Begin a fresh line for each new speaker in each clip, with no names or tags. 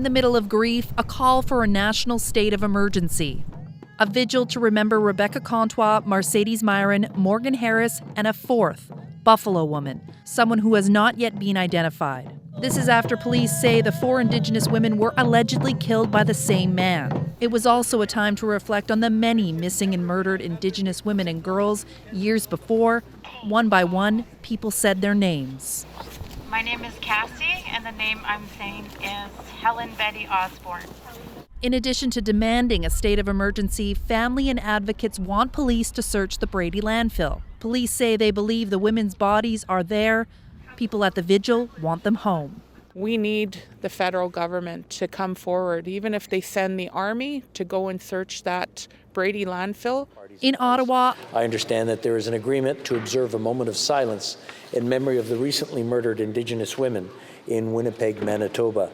the middle of grief, a call for a national state of emergency. A vigil to remember Rebecca Comtois, Mercedes Myron, Morgan Harris, and a fourth, Buffalo woman, someone who has not yet been identified. This is after police say the 4 Indigenous women were allegedly killed by the same man. It was also a time to reflect on the many missing and murdered Indigenous women and girls years before. One by one, people said their names.
My name is Cassie, and the name I'm saying is Helen Betty Osborne.
In addition to demanding a state of emergency, family and advocates want police to search the Brady landfill. Police say they believe the women's bodies are there. People at the vigil want them home.
We need the federal government to come forward, even if they send the army to go and search that Brady landfill.
In Ottawa,
I understand that there is an agreement to observe a moment of silence in memory of the recently murdered Indigenous women in Winnipeg, Manitoba.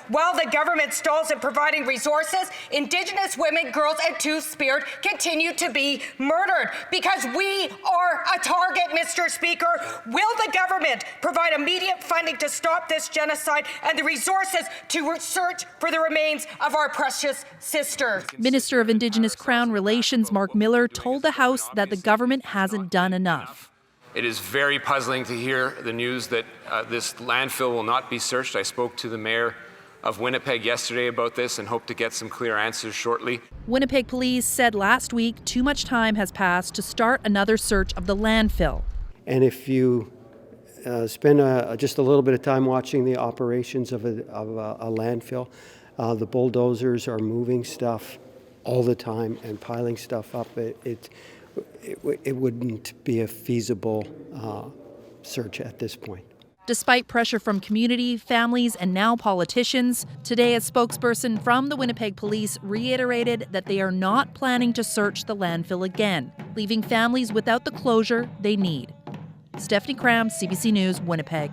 While the government stalls in providing resources, Indigenous women, girls, and Two-Spirit continue to be murdered because we are a target, Mr. Speaker. Will the government provide immediate funding to stop this genocide and the resources to search for the remains of our precious sisters?
Minister of Indigenous Crown Relations Mark Miller told the House that the government hasn't done enough.
It is very puzzling to hear the news that this landfill will not be searched. I spoke to the mayor of Winnipeg yesterday about this and hope to get some clear answers shortly.
Winnipeg police said last week too much time has passed to start another search of the landfill.
And if you spend just a little bit of time watching the operations of a landfill, the bulldozers are moving stuff all the time and piling stuff up. It wouldn't be a feasible search at this point.
Despite pressure from community, families, and now politicians, today a spokesperson from the Winnipeg Police reiterated that they are not planning to search the landfill again, leaving families without the closure they need. Stephanie Cram, CBC News, Winnipeg.